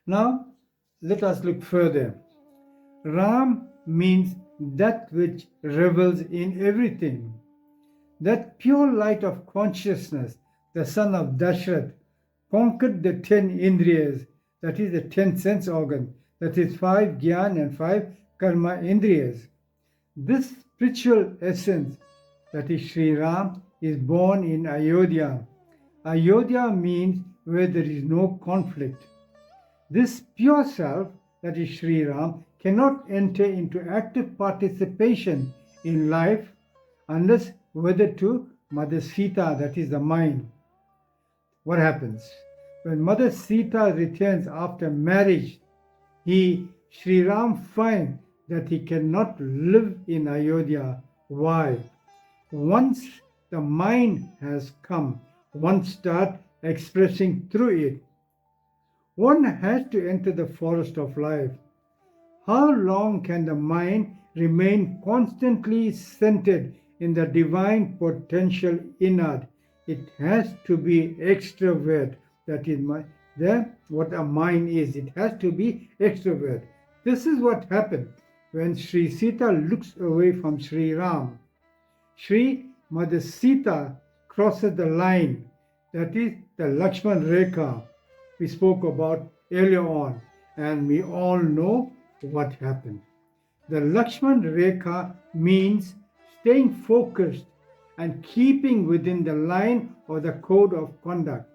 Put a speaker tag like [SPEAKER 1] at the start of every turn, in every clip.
[SPEAKER 1] Now, let us look further. Ram means that which revels in everything. That pure light of consciousness, the son of Dashrath, conquered the 10 indriyas, that is the 10 sense organ, that is 5 gyan and 5 karma indriyas. This spiritual essence, that is Sri Ram, is born in Ayodhya. Ayodhya means where there is no conflict. This pure self, that is Sri Ram, cannot enter into active participation in life unless wedded to Mother Sita, that is the mind. What happens? When Mother Sita returns after marriage, Sri Ram, finds that he cannot live in Ayodhya. Why? Once the mind has come, one starts expressing through it. One has to enter the forest of life. How long can the mind remain constantly centered in the divine potential inward? It has to be extrovert. That is what a mind is. It has to be extrovert. This is what happened when Sri Sita looks away from Sri Ram. Sri Mother Sita crosses the line, that is the Lakshman Rekha we spoke about earlier on, and we all know what happened. The Lakshman Rekha means staying focused and keeping within the line or the code of conduct.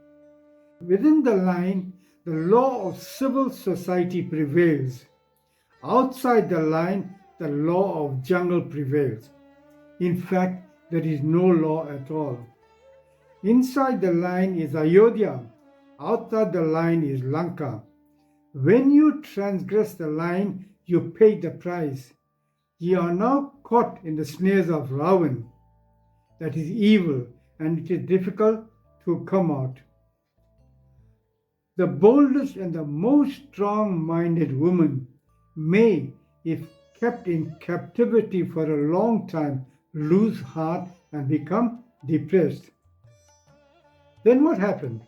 [SPEAKER 1] Within the line, the law of civil society prevails. Outside the line, the law of jungle prevails. In fact, there is no law at all. Inside the line is Ayodhya. Outside the line is Lanka. When you transgress the line, you pay the price. You are now caught in the snares of Ravan, that is evil, and it is difficult to come out. The boldest and the most strong-minded woman may, if kept in captivity for a long time, lose heart and become depressed. Then what happened?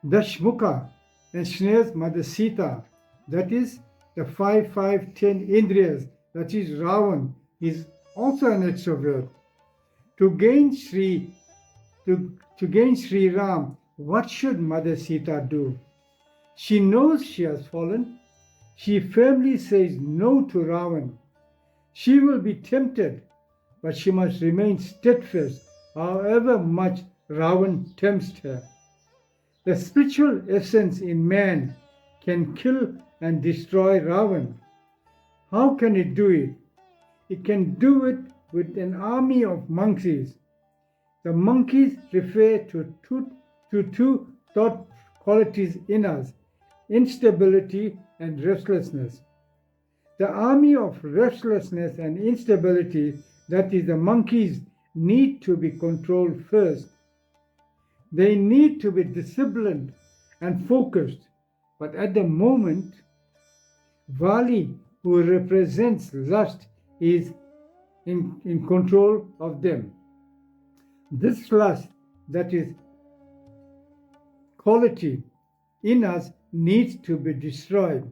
[SPEAKER 1] Dashmukha ensnares Mother Sita, that is the 5, 10 Indriyas, that is Ravan, is also an extrovert. To gain Sri Ram, what should Mother Sita do? She knows she has fallen. She firmly says no to Ravan. She will be tempted, but she must remain steadfast, however much Ravan tempts her. The spiritual essence in man can kill and destroy Ravan. How can it do it? It can do it with an army of monkeys. The monkeys refer to two thought qualities in us: instability and restlessness. The army of restlessness and instability, that is the monkeys, need to be controlled first. They need to be disciplined and focused. But at the moment, Vali, who represents lust, is in control of them. This lust, that is quality in us, needs to be destroyed.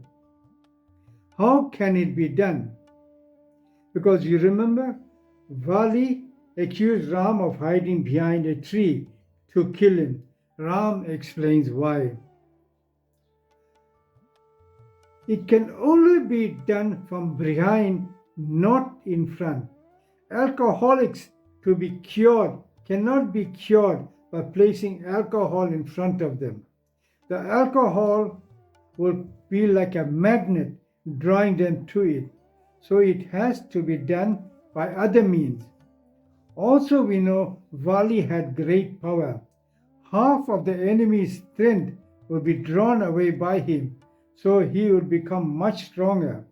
[SPEAKER 1] How can it be done? Because you remember, Vali accused Ram of hiding behind a tree to kill him. Ram explains why. It can only be done from behind, not in front. Alcoholics, to be cured, cannot be cured by placing alcohol in front of them. The alcohol will be like a magnet drawing them to it. So it has to be done by other means. Also, we know Vali had great power. Half of the enemy's strength would be drawn away by him, so he would become much stronger.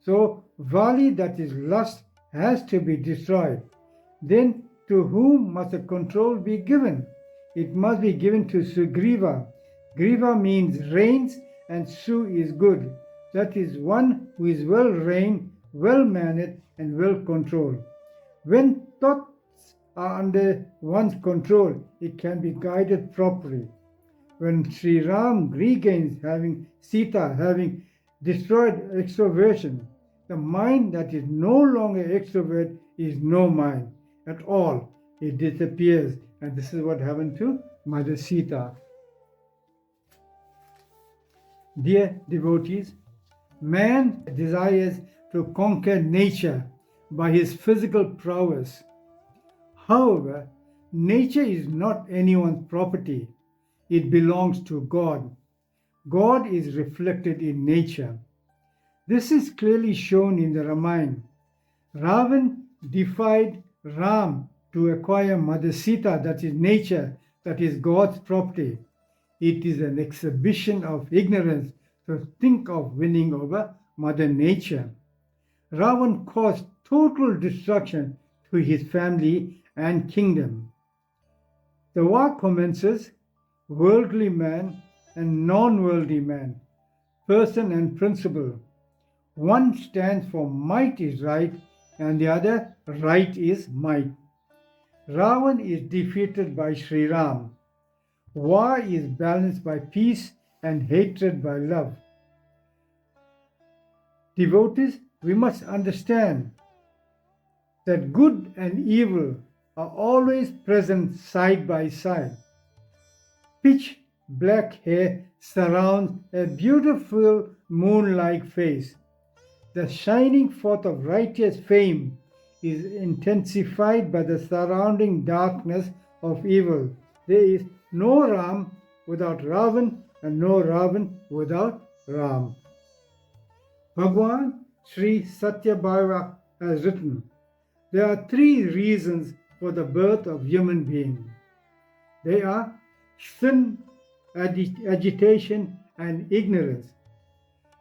[SPEAKER 1] So Vali, that is lust, has to be destroyed. Then to whom must the control be given? It must be given to Sugriva. Griva means reins and Su is good. That is one who is well reined, well mannered and well controlled. When thoughts are under one's control, it can be guided properly. When Sri Ram regains having Sita, having destroyed extroversion, the mind that is no longer extrovert is no mind at all. It disappears. And this is what happened to Mother Sita. Dear devotees, man desires to conquer nature by his physical prowess. However, nature is not anyone's property. It belongs to God. God is reflected in nature. This is clearly shown in the Ramayana. Ravan defied Ram to acquire Mother Sita, that is nature, that is God's property. It is an exhibition of ignorance to think of winning over Mother Nature. Ravan caused total destruction to his family and kingdom. The war commences: worldly man and non-worldly man, person and principle. One stands for might is right and the other right is might. Ravan is defeated by Sri Ram. War is balanced by peace and hatred by love. Devotees, we must understand that good and evil are always present side by side. Pitch black hair surrounds a beautiful moon-like face. The shining forth of righteous fame is intensified by the surrounding darkness of evil. There is no Ram without Ravan and no Ravan without Ram. Bhagwan Sri Satyabhama has written, there are three reasons for the birth of human being. They are sin, agitation and ignorance.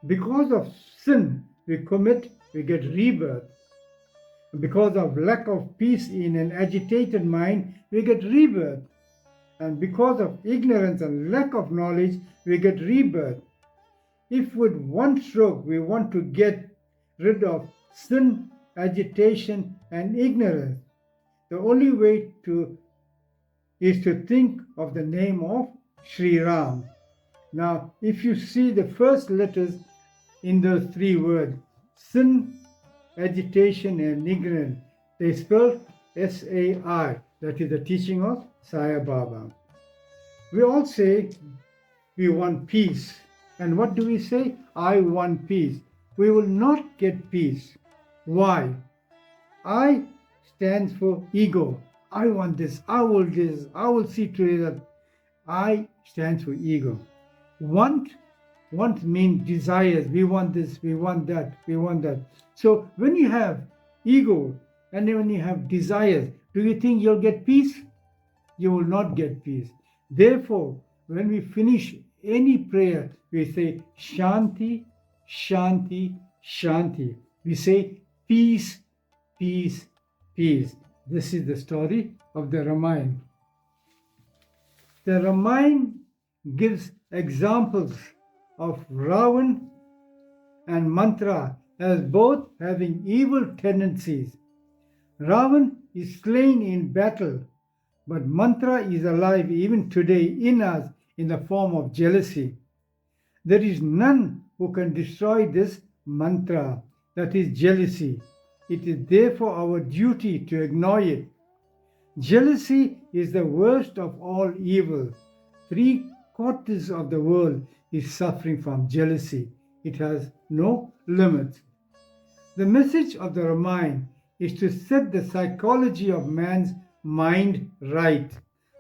[SPEAKER 1] Because of sin we commit, we get rebirth. Because of lack of peace in an agitated mind, we get rebirth. And because of ignorance and lack of knowledge, we get rebirth. If with one stroke we want to get rid of sin, agitation and ignorance, the only way is to think of the name of Sri Ram. Now, if you see the first letters in those three words, sin, agitation and ignorance, they spell S-A-I. That is the teaching of Sai Baba. We all say we want peace. And what do we say? I want peace. We will not get peace. Why? I stands for ego. I want this, I will see to it that I stands for ego. Want means desires. We want this, we want that, we want that. So when you have ego and when you have desires, do you think you'll get peace? You will not get peace. Therefore, when we finish any prayer, we say Shanti, Shanti, Shanti. We say peace, peace, peace. This is the story of the Ramayana. The Ramayana gives examples of Ravan and Mantra as both having evil tendencies. Ravan is slain in battle, but Mantra is alive even today in us in the form of jealousy. There is none who can destroy this Mantra, that is jealousy. It is therefore our duty to ignore it. Jealousy is the worst of all evil. 3/4 of the world is suffering from jealousy. It has no limits. The message of the Ramayana is to set the psychology of man's mind right.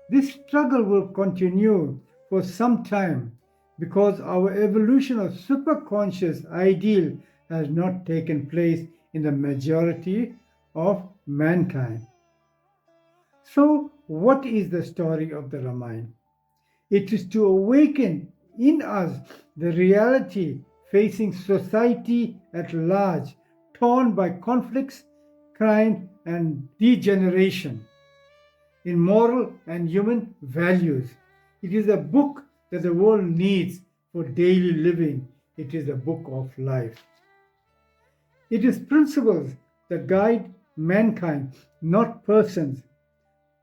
[SPEAKER 1] This struggle will continue for some time because our evolution of superconscious ideal has not taken place in the majority of mankind. So, what is the story of the Ramayana? It is to awaken in us the reality facing society at large, torn by conflicts, crime and degeneration in moral and human values. It is a book that the world needs for daily living. It is a book of life. It is principles that guide mankind, not persons.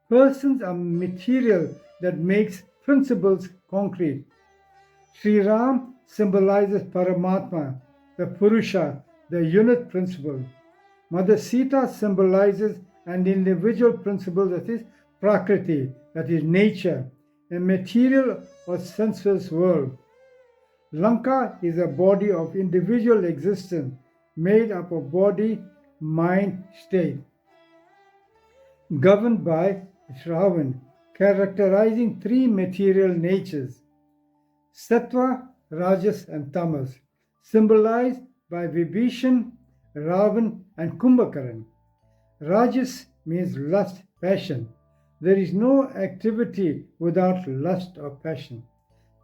[SPEAKER 1] Persons are material that makes principles concrete. Sri Ram symbolizes Paramatma, the Purusha, the unit principle. Mother Sita symbolizes an individual principle, that is Prakriti, that is nature, a material or sensuous world. Lanka is a body of individual existence made up of body, mind, state, governed by Ravan, characterizing three material natures, Sattva, Rajas, and Tamas, symbolized by Vibhishan, Ravan, and Kumbhakaran. Rajas means lust, passion. There is no activity without lust or passion.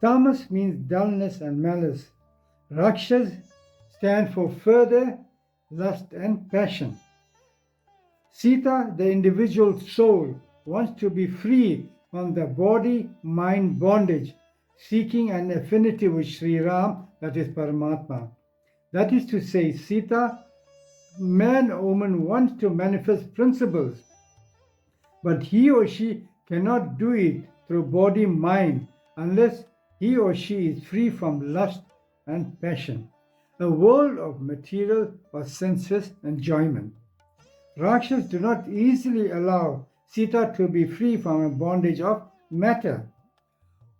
[SPEAKER 1] Tamas means dullness and malice. Rakshas stand for further lust and passion. Sita, the individual soul, wants to be free from the body-mind bondage, seeking an affinity with Sri Ram, that is Paramatma. That is to say, Sita, man or woman, wants to manifest principles, but he or she cannot do it through body-mind unless he or she is free from lust and passion, a world of material or sensuous enjoyment. Rakshas do not easily allow Sita to be free from a bondage of matter.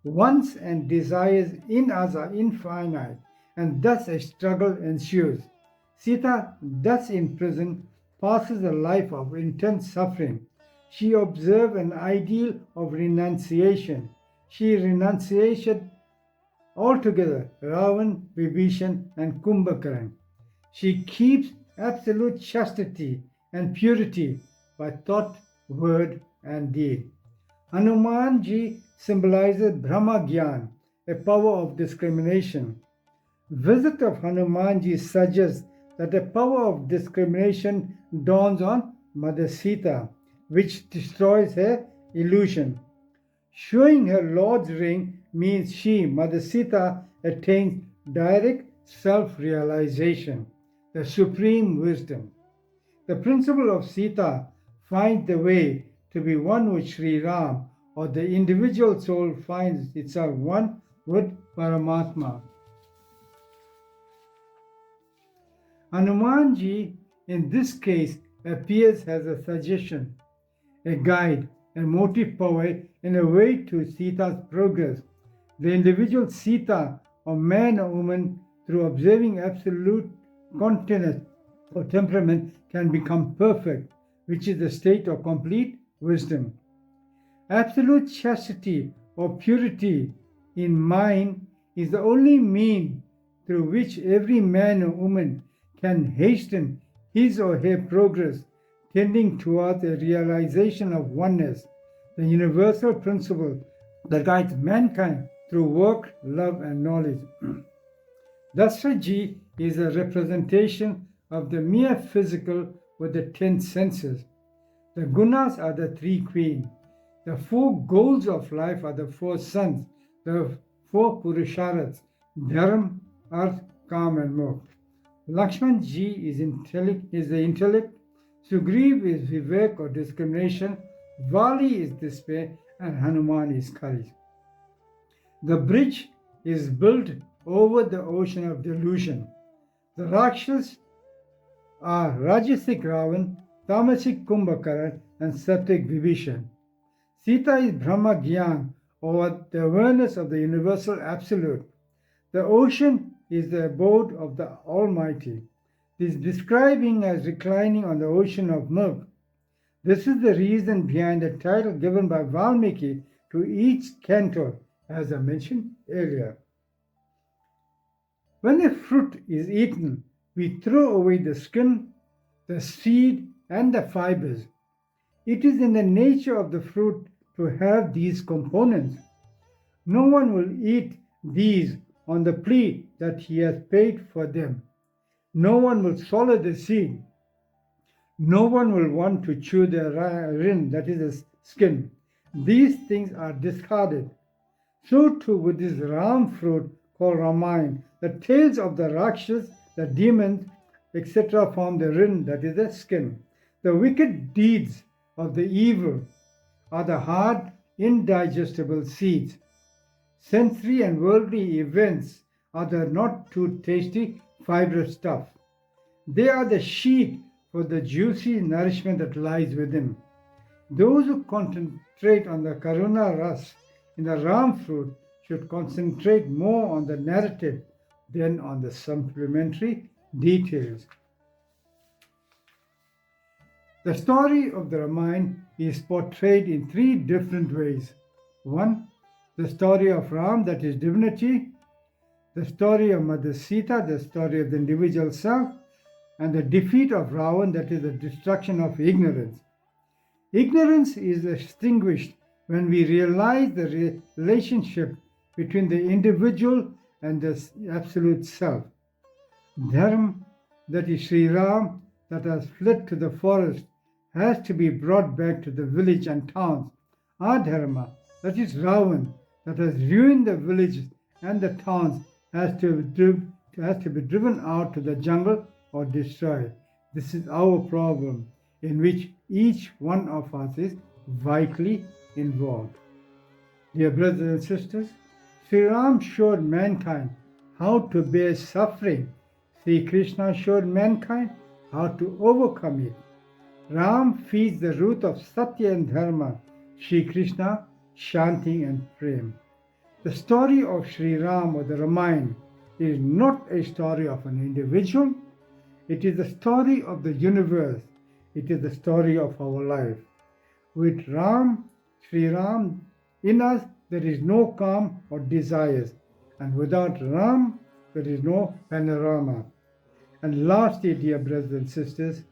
[SPEAKER 1] Wants and desires in us are infinite, and thus a struggle ensues. Sita, thus in prison, passes a life of intense suffering. She observed an ideal of renunciation. She renunciated altogether Ravan, Vibhishan, and Kumbhakaran. She keeps absolute chastity and purity by thought, word, and deed. Hanumanji symbolizes Brahma Gyan, a power of discrimination. Visit of Hanumanji suggests that a power of discrimination dawns on Mother Sita, which destroys her illusion. Showing her Lord's ring means she, Mother Sita, attains direct self-realization, the supreme wisdom. The principle of Sita finds the way to be one with Sri Ram, or the individual soul finds itself one with Paramatma. Hanumanji, in this case, appears as a suggestion, a guide, a motive power in a way to Sita's progress. The individual Sita, or man or woman, through observing absolute continence or temperament, can become perfect, which is the state of complete wisdom. Absolute chastity or purity in mind is the only mean through which every man or woman can hasten his or her progress, tending towards a realization of oneness, the universal principle that guides mankind through work, love, and knowledge. Dasraji is a representation of the mere physical with the 10 senses. The gunas are the three queens. The four goals of life are the four suns, the four purusharthas, dharma, arth, kam, and moksha. Lakshman ji is the intellect, Sugriv is vivek or discrimination, Vali is despair, and Hanuman is courage. The bridge is built over the ocean of delusion. The Rakshas are Rajasic Ravan, Tamasic Kumbhakaran, and Sattvic Vibhishan. Sita is Brahma Gyan, or the awareness of the universal absolute. The ocean is the abode of the Almighty. This is describing as reclining on the ocean of milk. This is the reason behind the title given by Valmiki to each canto, as I mentioned earlier. When a fruit is eaten, we throw away the skin, the seed, and the fibers. It is in the nature of the fruit to have these components. No one will eat these on the plea that he has paid for them. No one will swallow the seed. No one will want to chew the rind, that is the skin. These things are discarded. So too with this Ram fruit called Ramayan, the tails of the Rakshas, the demons, etc. form the rind, that is the skin. The wicked deeds of the evil are the hard, indigestible seeds. Sensory and worldly events are the not too tasty, fibrous stuff. They are the sheet for the juicy nourishment that lies within. Those who concentrate on the Karuna Ras in the Ram fruit should concentrate more on the narrative than on the supplementary details. The story of the Ramayana is portrayed in three different ways. One, the story of Ram, that is divinity, the story of Mother Sita, the story of the individual self, and the defeat of Ravan, that is the destruction of ignorance. Ignorance is extinguished when we realize the relationship between the individual and the absolute self. Dharma, that is Sri Ram, that has fled to the forest, has to be brought back to the village and towns. Adharma, that is Ravan, that has ruined the villages and the towns, has to be driven out to the jungle or destroyed. This is our problem, in which each one of us is vitally involved. Dear brothers and sisters, Sri Ram showed mankind how to bear suffering. Sri Krishna showed mankind how to overcome it. Ram feeds the root of Satya and Dharma, Sri Krishna, Shanti and Prem. The story of Sri Ram or the Ramayana is not a story of an individual, it is the story of the universe, it is the story of our life. With Ram, Sri Ram, in us there is no calm or desires, and without Ram there is no panorama. And lastly, dear brothers and sisters,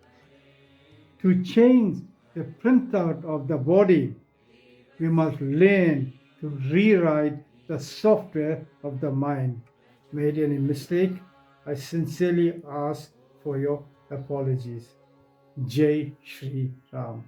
[SPEAKER 1] to change the printout of the body, we must learn to rewrite the software of the mind. Made any mistake, I sincerely ask for your apologies. Jai Shri Ram.